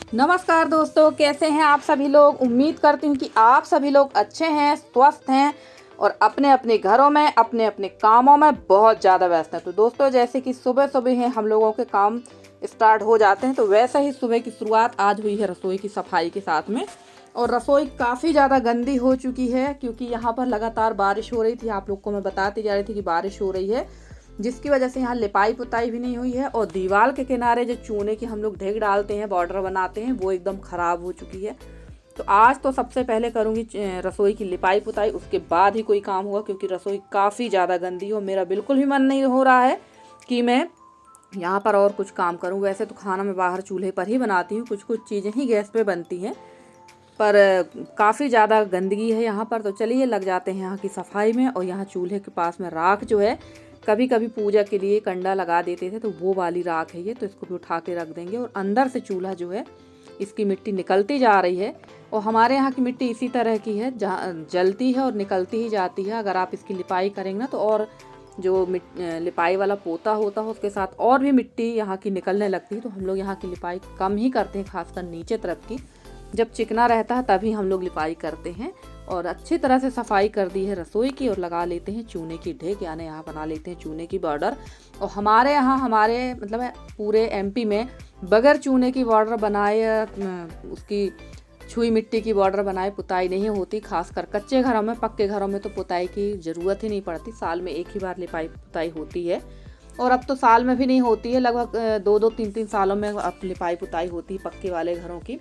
नमस्कार दोस्तों, कैसे हैं आप सभी लोग। उम्मीद करती हूँ कि आप सभी लोग अच्छे हैं, स्वस्थ हैं और अपने अपने घरों में अपने अपने कामों में बहुत ज़्यादा व्यस्त हैं। तो दोस्तों, जैसे कि सुबह सुबह हैं हम लोगों के काम स्टार्ट हो जाते हैं, तो वैसे ही सुबह की शुरुआत आज हुई है रसोई की सफाई के साथ में। और रसोई काफ़ी ज़्यादा गंदी हो चुकी है क्योंकि यहाँ पर लगातार बारिश हो रही थी। आप लोग को मैं बताती जा रही थी कि बारिश हो रही है, जिसकी वजह से यहाँ लिपाई पुताई भी नहीं हुई है। और दीवार के किनारे जो चूने की हम लोग ढेक डालते हैं, बॉर्डर बनाते हैं, वो एकदम ख़राब हो चुकी है। तो आज तो सबसे पहले करूँगी रसोई की लिपाई पुताई, उसके बाद ही कोई काम होगा क्योंकि रसोई काफ़ी ज़्यादा गंदी हो। मेरा बिल्कुल भी मन नहीं हो रहा है कि मैं यहाँ पर और कुछ काम करूँ। वैसे तो खाना मैं बाहर चूल्हे पर ही बनाती हूँ, कुछ कुछ चीज़ें ही गैस पे बनती हैं, पर काफ़ी ज़्यादा गंदगी है यहाँ पर। तो चलिए लग जाते हैं यहाँ की सफाई में। और यहाँ चूल्हे के पास में राख जो है, कभी कभी पूजा के लिए कंडा लगा देते थे, तो वो वाली राख है ये, तो इसको भी उठा के रख देंगे। और अंदर से चूल्हा जो है, इसकी मिट्टी निकलती जा रही है। और हमारे यहाँ की मिट्टी इसी तरह की है, जहाँ जलती है और निकलती ही जाती है। अगर आप इसकी लिपाई करेंगे ना, तो और जो लिपाई वाला पोता होता है उसके साथ और भी मिट्टी यहाँ की निकलने लगती है। तो हम लोग यहाँ की लिपाई कम ही करते हैं, खासकर नीचे तरफ की। जब चिकना रहता है तभी हम लोग लिपाई करते हैं। और अच्छी तरह से सफाई कर दी है रसोई की और लगा लेते हैं चूने की ढेक, यानी यहाँ बना लेते हैं चूने की बॉर्डर। और हमारे यहाँ, हमारे मतलब पूरे एमपी में बगैर चूने की बॉर्डर बनाए, उसकी छुई मिट्टी की बॉर्डर बनाए पुताई नहीं होती। खासकर कच्चे घरों में, पक्के घरों में तो पुताई की ज़रूरत ही नहीं पड़ती। साल में एक ही बार लिपाई पुताई होती है। और अब तो साल में भी नहीं होती है, लगभग 2-2, 3-3 सालों में अब लिपाई पुताई होती है पक्के वाले घरों की।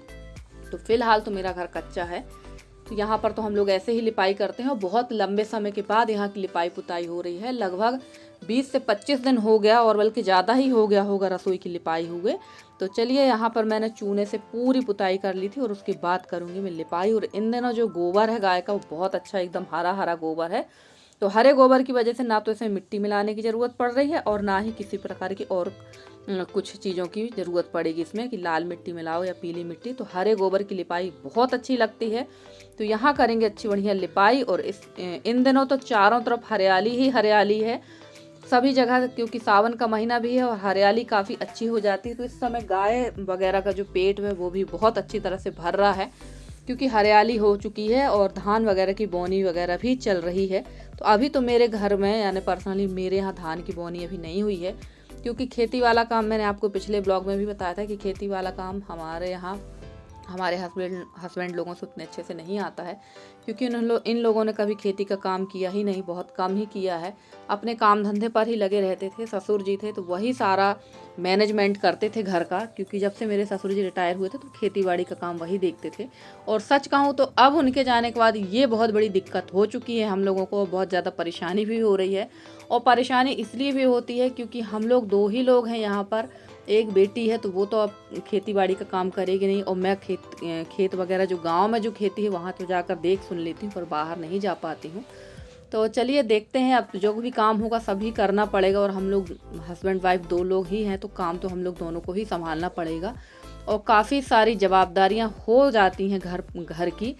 तो फिलहाल तो मेरा घर कच्चा है, तो यहाँ पर तो हम लोग ऐसे ही लिपाई करते हैं। और बहुत लंबे समय के बाद यहाँ की लिपाई पुताई हो रही है। लगभग 20 से 25 दिन हो गया, और बल्कि ज़्यादा ही हो गया होगा रसोई की लिपाई हुए। तो चलिए, यहाँ पर मैंने चूने से पूरी पुताई कर ली थी और उसके बाद करूँगी मैं लिपाई। और इन दिनों जो गोबर है गाय का, वो बहुत अच्छा एकदम हरा हरा गोबर है। तो हरे गोबर की वजह से ना तो इसमें मिट्टी मिलाने की ज़रूरत पड़ रही है और ना ही किसी प्रकार की और कुछ चीज़ों की ज़रूरत पड़ेगी इसमें कि लाल मिट्टी मिलाओ या पीली मिट्टी। तो हरे गोबर की लिपाई बहुत अच्छी लगती है। तो यहाँ करेंगे अच्छी बढ़िया लिपाई। और इन दिनों तो चारों तरफ हरियाली ही हरियाली है सभी जगह, क्योंकि सावन का महीना भी है और हरियाली काफ़ी अच्छी हो जाती है। तो इस समय गाय वगैरह का जो पेट है वो भी बहुत अच्छी तरह से भर रहा है, क्योंकि हरियाली हो चुकी है और धान वगैरह की बोनी वगैरह भी चल रही है। तो अभी तो मेरे घर में, यानी पर्सनली मेरे यहाँ धान की बोनी अभी नहीं हुई है, क्योंकि खेती वाला काम, मैंने आपको पिछले ब्लॉग में भी बताया था कि खेती वाला काम हमारे यहाँ हमारे हस्बैंड लोगों से उतने अच्छे से नहीं आता है, क्योंकि इन लोगों ने कभी खेती का काम किया ही नहीं, बहुत कम ही किया है। अपने काम धंधे पर ही लगे रहते थे। ससुर जी थे तो वही सारा मैनेजमेंट करते थे घर का, क्योंकि जब से मेरे ससुर जी रिटायर हुए थे तो खेती बाड़ी का काम वही देखते थे। और सच कहूँ तो अब उनके जाने के बाद ये बहुत बड़ी दिक्कत हो चुकी है हम लोगों को, बहुत ज़्यादा परेशानी भी हो रही है। और परेशानी इसलिए भी होती है क्योंकि हम लोग 2 ही लोग हैं यहाँ पर। एक बेटी है तो वो तो अब खेती बाड़ी का काम करेगी नहीं, और मैं खेत वगैरह जो गांव में जो खेती है वहाँ तो जाकर देख सुन लेती हूँ, पर बाहर नहीं जा पाती हूँ। तो चलिए देखते हैं, अब जो भी काम होगा सभी करना पड़ेगा। और हम लोग हस्बैंड वाइफ 2 लोग ही हैं, तो काम तो हम लोग दोनों को ही संभालना पड़ेगा। और काफ़ी सारी जवाबदारियाँ हो जाती हैं घर की।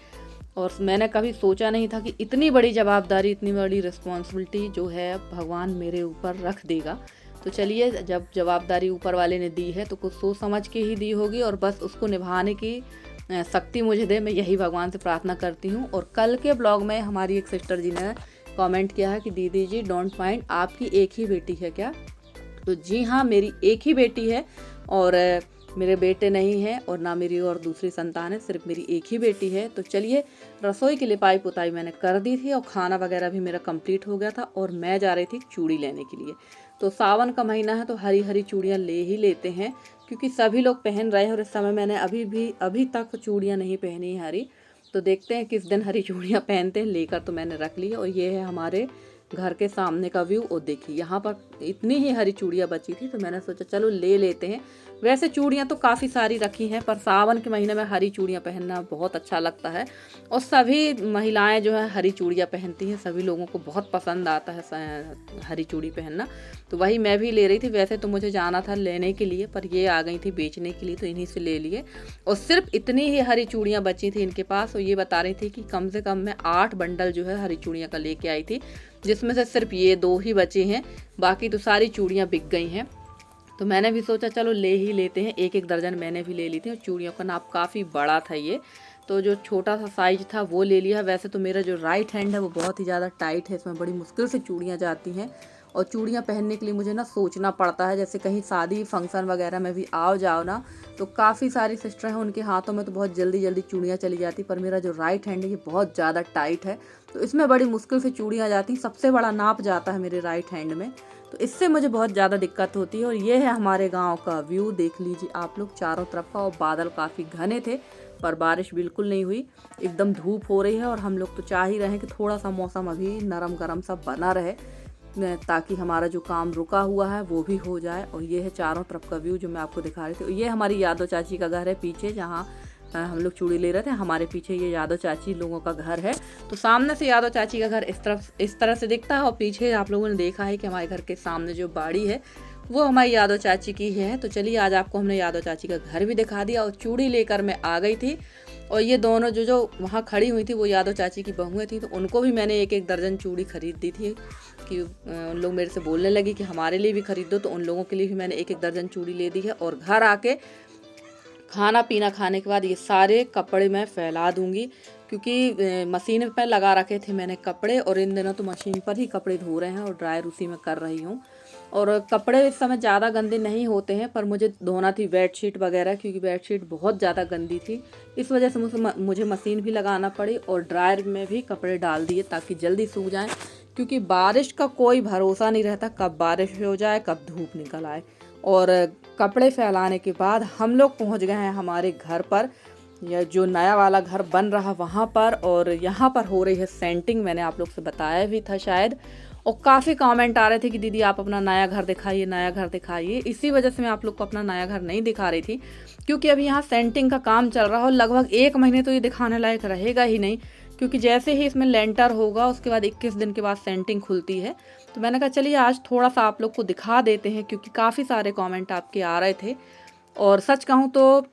और मैंने कभी सोचा नहीं था कि इतनी बड़ी जवाबदारी, इतनी बड़ी रिस्पॉन्सिबिलिटी जो है भगवान मेरे ऊपर रख देगा। तो चलिए, जब जवाबदारी ऊपर वाले ने दी है तो कुछ सोच समझ के ही दी होगी, और बस उसको निभाने की शक्ति मुझे दे, मैं यही भगवान से प्रार्थना करती हूँ। और कल के ब्लॉग में हमारी एक सिस्टर जी ने कमेंट किया है कि दीदी जी डोंट माइंड, आपकी एक ही बेटी है क्या? तो जी हाँ, मेरी एक ही बेटी है, और मेरे बेटे नहीं हैं और ना मेरी और दूसरी संतान है, सिर्फ मेरी एक ही बेटी है। तो चलिए, रसोई की लिपाई पुताई मैंने कर दी थी और खाना वगैरह भी मेरा कंप्लीट हो गया था, और मैं जा रही थी चूड़ी लेने के लिए। तो सावन का महीना है तो हरी हरी चूड़ियाँ ले ही लेते हैं, क्योंकि सभी लोग पहन रहे हैं। और इस समय मैंने अभी तक चूड़ियाँ नहीं पहनी है हरी। तो देखते हैं किस दिन हरी चूड़ियाँ पहनते हैं। लेकर तो मैंने रख ली है। और ये है हमारे घर के सामने का व्यू। और देखिए, यहाँ पर इतनी ही हरी चूड़ियाँ बची थी, तो मैंने सोचा चलो ले लेते हैं। वैसे चूड़ियाँ तो काफ़ी सारी रखी हैं, पर सावन के महीने में हरी चूड़ियाँ पहनना बहुत अच्छा लगता है। और सभी महिलाएं जो है हरी चूड़ियाँ पहनती हैं, सभी लोगों को बहुत पसंद आता है हरी चूड़ी पहनना। तो वही मैं भी ले रही थी। वैसे तो मुझे जाना था लेने के लिए, पर ये आ गई थी बेचने के लिए, तो इन्हीं से ले लिए। और सिर्फ इतनी ही हरी चूड़ियाँ बची थी इनके पास। और ये बता रही थी कि कम से कम मैं 8 बंडल जो है हरी चूड़ियाँ का लेके आई थी, जिसमें से सिर्फ ये 2 ही बचे हैं, बाकी तो सारी चूड़ियाँ बिक गई हैं। तो मैंने भी सोचा चलो ले ही लेते हैं, एक एक दर्जन मैंने भी ले ली थी। और चूड़ियों का नाप काफ़ी बड़ा था ये, तो जो छोटा सा साइज था वो ले लिया। वैसे तो मेरा जो राइट हैंड है वो बहुत ही ज़्यादा टाइट है, इसमें बड़ी मुश्किल से चूड़ियाँ जाती हैं। और चूड़ियाँ पहनने के लिए मुझे ना सोचना पड़ता है, जैसे कहीं शादी फंक्शन वगैरह में भी आओ जाओ ना, तो काफ़ी सारी सिस्टर हैं उनके हाथों में तो बहुत जल्दी जल्दी चूड़ियाँ चली जाती, पर मेरा जो राइट हैंड है ये बहुत ज़्यादा टाइट है, तो इसमें बड़ी मुश्किल से चूड़ियाँ जाती। सबसे बड़ा नाप जाता है मेरे राइट हैंड में, तो इससे मुझे बहुत ज़्यादा दिक्कत होती है। और ये है हमारे गांव का व्यू, देख लीजिए आप लोग चारों तरफ का। और बादल काफ़ी घने थे पर बारिश बिल्कुल नहीं हुई, एकदम धूप हो रही है। और हम लोग तो चाह ही रहे हैं कि थोड़ा सा मौसम अभी नरम गरम सा बना रहे, ताकि हमारा जो काम रुका हुआ है वो भी हो जाए। और ये है चारों तरफ का व्यू जो मैं आपको दिखा रही थी। ये हमारी यादव चाची का घर है पीछे, जहाँ हम लोग चूड़ी ले रहे थे। हमारे पीछे ये यादव चाची लोगों का घर है। तो सामने से यादव चाची का घर इस तरह से दिखता है, और पीछे आप लोगों ने देखा है कि हमारे घर के सामने जो बाड़ी है वो हमारी यादव चाची की है। तो चलिए आज आपको हमने यादव चाची का घर भी दिखा दिया। और चूड़ी लेकर मैं आ गई थी। और ये दोनों जो वहाँ खड़ी हुई थी वो यादव चाची की बहुएं थी, तो उनको भी मैंने एक एक दर्जन चूड़ी खरीद दी थी। कि उन लोग मेरे से बोलने लगी कि हमारे लिए भी खरीद दो, तो उन लोगों के लिए भी मैंने एक एक दर्जन चूड़ी ले दी है। और घर आके खाना पीना खाने के बाद ये सारे कपड़े मैं फैला दूंगी, क्योंकि मशीन पर लगा रखे थे मैंने कपड़े। और इन दिनों तो मशीन पर ही कपड़े धो रहे हैं और ड्रायर उसी में कर रही हूँ। और कपड़े इस समय ज़्यादा गंदे नहीं होते हैं, पर मुझे धोना थी बेडशीट वगैरह, क्योंकि बेडशीट बहुत ज़्यादा गंदी थी। इस वजह से मुझे मशीन भी लगाना पड़ी और ड्रायर में भी कपड़े डाल दिए ताकि जल्दी सूख जाएं, क्योंकि बारिश का कोई भरोसा नहीं रहता, कब बारिश हो जाए कब धूप निकल आए। और कपड़े फैलाने के बाद हम लोग पहुंच गए हैं हमारे घर पर, या जो नया वाला घर बन रहा वहाँ पर। और यहाँ पर हो रही है सेंटिंग, मैंने आप लोग से बताया भी था शायद। और काफ़ी कमेंट आ रहे थे कि दीदी आप अपना नया घर दिखाइए, नया घर दिखाइए। इसी वजह से मैं आप लोग को अपना नया घर नहीं दिखा रही थी, क्योंकि अभी यहाँ सेंटिंग का काम चल रहा हो। लगभग 1 महीने तो ये दिखाने लायक रहेगा ही नहीं, क्योंकि जैसे ही इसमें लेंटर होगा उसके बाद 21 दिन के बाद सेंटिंग खुलती है। तो मैंने कहा चलिए आज थोड़ा सा आप लोग को दिखा देते हैं, क्योंकि काफ़ी सारे कमेंट आपके आ रहे थे। और सच कहूँ तो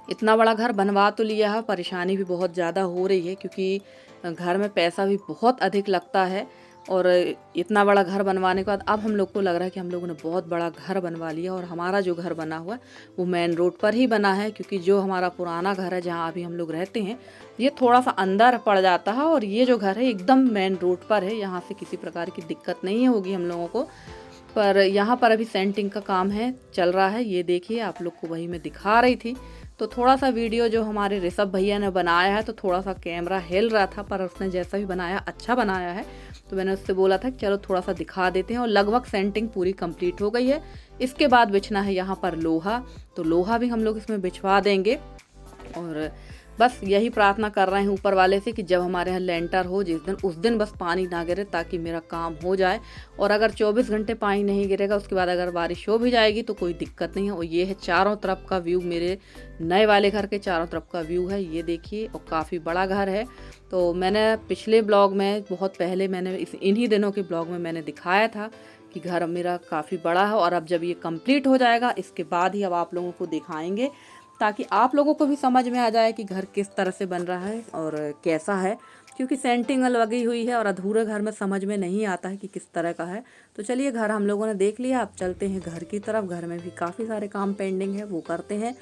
इतना बड़ा घर बनवा तो लिया है, परेशानी भी बहुत ज़्यादा हो रही है, क्योंकि घर में पैसा भी बहुत अधिक लगता है। और इतना बड़ा घर बनवाने के बाद अब हम लोग को लग रहा है कि हम लोगों ने बहुत बड़ा घर बनवा लिया। और हमारा जो घर बना हुआ है वो मेन रोड पर ही बना है, क्योंकि जो हमारा पुराना घर है जहाँ अभी हम लोग रहते हैं ये थोड़ा सा अंदर पड़ जाता है, और ये जो घर है एकदम मेन रोड पर है। यहाँ से किसी प्रकार की दिक्कत नहीं होगी हम लोगों को। पर यहाँ पर अभी सेंटिंग का काम है, चल रहा है। ये देखिए आप लोग को वही मैं दिखा रही थी। तो थोड़ा सा वीडियो जो हमारे ऋषभ भैया ने बनाया है, तो थोड़ा सा कैमरा हिल रहा था, पर उसने जैसा भी बनाया अच्छा बनाया है, तो मैंने उससे बोला था कि चलो थोड़ा सा दिखा देते हैं। और लगभग सेंटिंग पूरी कंप्लीट हो गई है। इसके बाद बिछना है यहाँ पर लोहा, तो लोहा भी हम लोग इसमें बिछवा देंगे। और बस यही प्रार्थना कर रहे हैं ऊपर वाले से कि जब हमारे यहाँ लेंटर हो जिस दिन, उस दिन बस पानी ना गिरे, ताकि मेरा काम हो जाए। और अगर 24 घंटे पानी नहीं गिरेगा उसके बाद अगर बारिश हो भी जाएगी तो कोई दिक्कत नहीं है। और ये है चारों तरफ का व्यू, मेरे नए वाले घर के चारों तरफ का व्यू है, ये देखिए। और काफ़ी बड़ा घर है। तो मैंने पिछले ब्लॉग में बहुत पहले मैंने इन्हीं दिनों के ब्लॉग में मैंने दिखाया था कि घर मेरा काफ़ी बड़ा है। और अब जब ये कंप्लीट हो जाएगा इसके बाद ही अब आप लोगों को दिखाएंगे, ताकि आप लोगों को भी समझ में आ जाए कि घर किस तरह से बन रहा है और कैसा है, क्योंकि सेंटिंग लगी हुई है और अधूरे घर में समझ में नहीं आता है कि किस तरह का है। तो चलिए घर हम लोगों ने देख लिया, अब चलते हैं घर की तरफ। घर में भी काफ़ी सारे काम पेंडिंग है, वो करते हैं।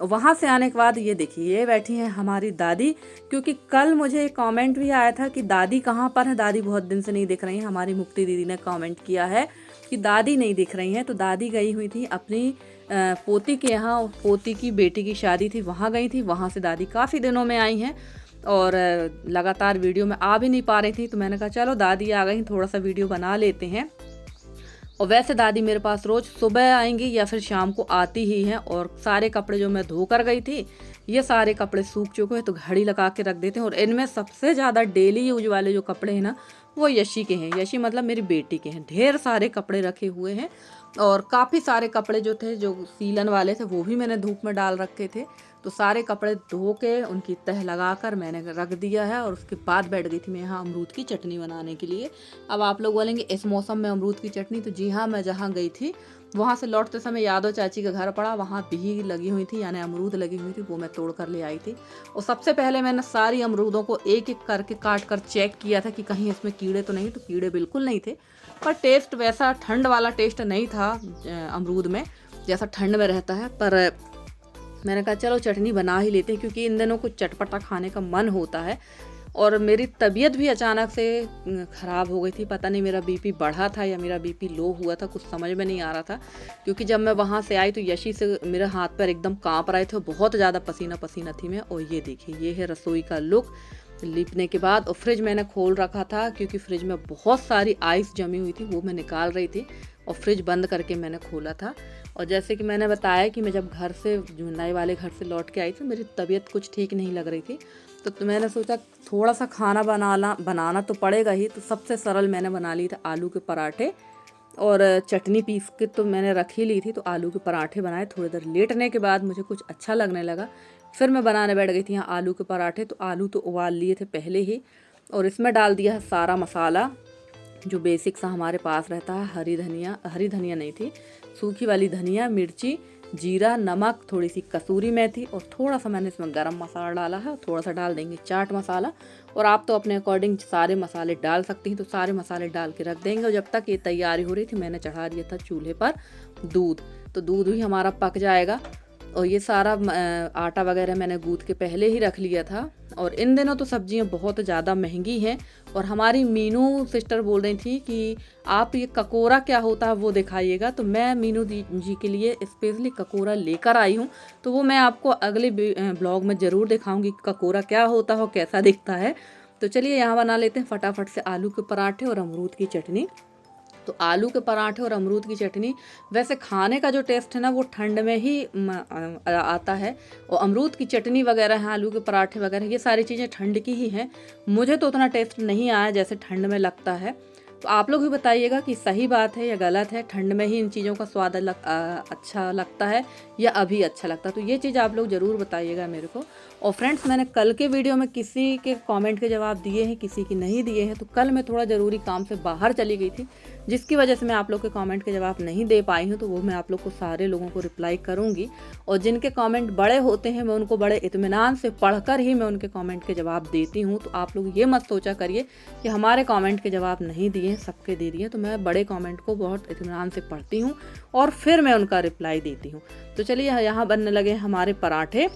वहाँ से आने के बाद ये देखिए ये बैठी हैं हमारी दादी, क्योंकि कल मुझे एक कमेंट भी आया था कि दादी कहाँ पर है, दादी बहुत दिन से नहीं दिख रही हैं। हमारी मुक्ति दीदी ने कमेंट किया है कि दादी नहीं दिख रही हैं। तो दादी गई हुई थी अपनी पोती के यहाँ, पोती की बेटी की शादी थी, वहाँ गई थी। वहाँ से दादी काफ़ी दिनों में आई हैं और लगातार वीडियो में आ भी नहीं पा रही थी। तो मैंने कहा चलो दादी आ गई, थोड़ा सा वीडियो बना लेते हैं। और वैसे दादी मेरे पास रोज़ सुबह आएंगी या फिर शाम को आती ही हैं। और सारे कपड़े जो मैं धो कर गई थी ये सारे कपड़े सूख चुके हैं, तो घड़ी लगा के रख देते हैं। और इनमें सबसे ज़्यादा डेली यूज वाले जो कपड़े हैं ना वो यशी के हैं। यशी मतलब मेरी बेटी के हैं। ढेर सारे कपड़े रखे हुए हैं और काफ़ी सारे कपड़े जो थे जो सीलन वाले थे वो भी मैंने धूप में डाल रखे थे। तो सारे कपड़े धो के उनकी तह लगाकर मैंने रख दिया है। और उसके बाद बैठ गई थी मैं यहाँ अमरूद की चटनी बनाने के लिए। अब आप लोग बोलेंगे इस मौसम में अमरूद की चटनी, तो जी हाँ, मैं जहाँ गई थी वहाँ से लौटते समय यादव चाची का घर पड़ा, वहाँ बिही लगी हुई थी, यानी अमरूद लगी हुई थी, वो मैं तोड़ कर ले आई थी। और सबसे पहले मैंने सारी अमरूदों को एक एक करके काट कर चेक किया था कि कहीं इसमें कीड़े तो नहीं। तो कीड़े बिल्कुल नहीं थे, पर टेस्ट वैसा ठंड वाला टेस्ट नहीं था अमरूद में। जैसा ठंड में रहता है। पर मैंने कहा चलो चटनी बना ही लेते हैं, क्योंकि इन दिनों कुछ चटपटा खाने का मन होता है। और मेरी तबीयत भी अचानक से ख़राब हो गई थी। पता नहीं मेरा बीपी बढ़ा था या मेरा बीपी लो हुआ था, कुछ समझ में नहीं आ रहा था। क्योंकि जब मैं वहाँ से आई तो यशी से मेरे हाथ पैर एकदम काँप रहे थे, बहुत ज़्यादा पसीना पसीना थी मैं। और ये देखिए, ये है रसोई का लुक लिपने के बाद। और फ्रिज मैंने खोल रखा था, क्योंकि फ्रिज में बहुत सारी आइस जमी हुई थी, वो मैं निकाल रही थी। और फ्रिज बंद करके मैंने खोला था। और जैसे कि मैंने बताया कि मैं जब घर से नए वाले घर से लौट के आई थी, मेरी तबीयत कुछ ठीक नहीं लग रही थी। तो मैंने सोचा थोड़ा सा खाना बनाना तो पड़ेगा ही। तो सबसे सरल मैंने बना ली था आलू के पराठे, और चटनी पीस के तो मैंने रख ही ली थी। तो आलू के पराठे बनाए। थोड़ी देर लेटने के बाद मुझे कुछ अच्छा लगने लगा, फिर मैं बनाने बैठ गई थी यहाँ आलू के पराठे। तो आलू तो उबाल लिए थे पहले ही, और इसमें डाल दिया है सारा मसाला जो बेसिक सा हमारे पास रहता है। हरी धनिया नहीं थी, सूखी वाली धनिया, मिर्ची, जीरा, नमक, थोड़ी सी कसूरी मेथी, और थोड़ा सा मैंने इसमें गरम मसाला डाला है। थोड़ा सा डाल देंगे चाट मसाला, और आप तो अपने अकॉर्डिंग सारे मसाले डाल सकती हैं। तो सारे मसाले डाल के रख देंगे। और जब तक ये तैयारी हो रही थी, मैंने चढ़ा दिया था चूल्हे पर दूध। तो दूध भी हमारा पक जाएगा। और ये सारा आटा वगैरह मैंने गूँथ के पहले ही रख लिया था। और इन दिनों तो सब्जियां बहुत ज़्यादा महंगी हैं। और हमारी मीनू सिस्टर बोल रही थी कि आप ये ककोरा क्या होता है वो दिखाइएगा। तो मैं मीनू जी के लिए स्पेशली ककोरा लेकर आई हूँ। तो वो मैं आपको अगले ब्लॉग में ज़रूर दिखाऊंगी ककोरा क्या होता है और कैसा दिखता है। तो चलिए यहाँ बना लेते हैं फटाफट से आलू के पराठे और अमरूद की चटनी। तो आलू के पराठे और अमरूद की चटनी, वैसे खाने का जो टेस्ट है ना वो ठंड में ही आता है। और अमरूद की चटनी वगैरह है, आलू के पराठे वगैरह, ये सारी चीज़ें ठंड की ही हैं। मुझे तो उतना टेस्ट नहीं आया जैसे ठंड में लगता है। तो आप लोग भी बताइएगा कि सही बात है या गलत है, ठंड में ही इन चीज़ों का स्वाद अच्छा लगता है या अभी अच्छा लगता है। तो ये चीज़ आप लोग ज़रूर बताइएगा मेरे को। और फ्रेंड्स, मैंने कल के वीडियो में किसी के कमेंट के जवाब दिए हैं, किसी की नहीं दिए हैं। तो कल मैं थोड़ा ज़रूरी काम से बाहर चली गई थी, जिसकी वजह से मैं आप लोग के कमेंट के जवाब नहीं दे पाई हूँ। तो वो मैं आप लोग को सारे लोगों को रिप्लाई करूँगी। और जिनके कमेंट बड़े होते हैं मैं उनको बड़े इत्मीनान से पढ़कर ही मैं उनके कमेंट के जवाब देती हूँ। तो आप लोग ये मत सोचा करिए कि हमारे कमेंट के जवाब नहीं दिए, सबके दे दिए। तो मैं बड़े कमेंट को बहुत इत्मीनान से पढ़ती हूँ और फिर मैं उनका रिप्लाई देती हूँ। तो चलिए यहाँ बनने लगे हमारे पराठे।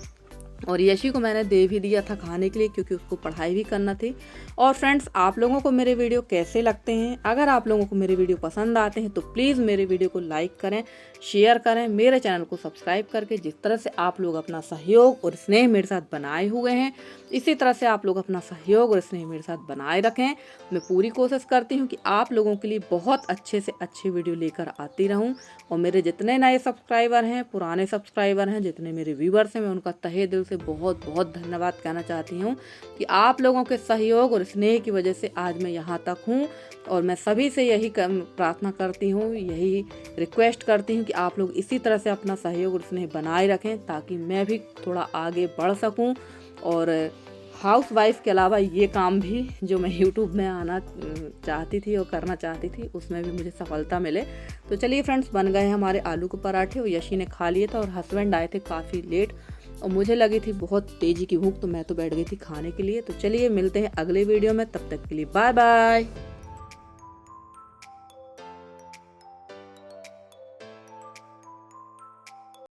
और यशी को मैंने दे भी दिया था खाने के लिए, क्योंकि उसको पढ़ाई भी करना थी। और फ्रेंड्स, आप लोगों को मेरे वीडियो कैसे लगते हैं? अगर आप लोगों को मेरे वीडियो पसंद आते हैं तो प्लीज़ मेरे वीडियो को लाइक करें, शेयर करें, मेरे चैनल को सब्सक्राइब करके। जिस तरह से आप लोग अपना सहयोग और स्नेह मेरे साथ बनाए हुए हैं, इसी तरह से आप लोग अपना सहयोग और स्नेह मेरे साथ बनाए रखें। मैं पूरी कोशिश करती हूँ कि आप लोगों के लिए बहुत अच्छे से अच्छी वीडियो लेकर आती रहूँ। और मेरे जितने नए सब्सक्राइबर हैं, पुराने सब्सक्राइबर हैं, जितने मेरे व्यूवर्स हैं, मैं उनका तहे दिल से बहुत बहुत धन्यवाद कहना चाहती हूँ कि आप लोगों के सहयोग और स्नेह की वजह से आज मैं यहाँ तक हूँ। और मैं सभी से यही प्रार्थना करती हूँ, यही रिक्वेस्ट करती हूँ कि आप लोग इसी तरह से अपना सहयोग और स्नेह बनाए रखें, ताकि मैं भी थोड़ा आगे बढ़ सकूँ। और हाउसवाइफ के अलावा ये काम भी जो मैं यूट्यूब में आना चाहती थी और करना चाहती थी, उसमें भी मुझे सफलता मिले। तो चलिए फ्रेंड्स, बन गए हमारे आलू के पराठे। और यशी ने खा लिए था और हस्बैंड आए थे काफ़ी लेट, और मुझे लगी थी बहुत तेज़ी की भूख, तो मैं तो बैठ गई थी खाने के लिए। तो चलिए मिलते हैं अगले वीडियो में, तब तक के लिए बाय बाय।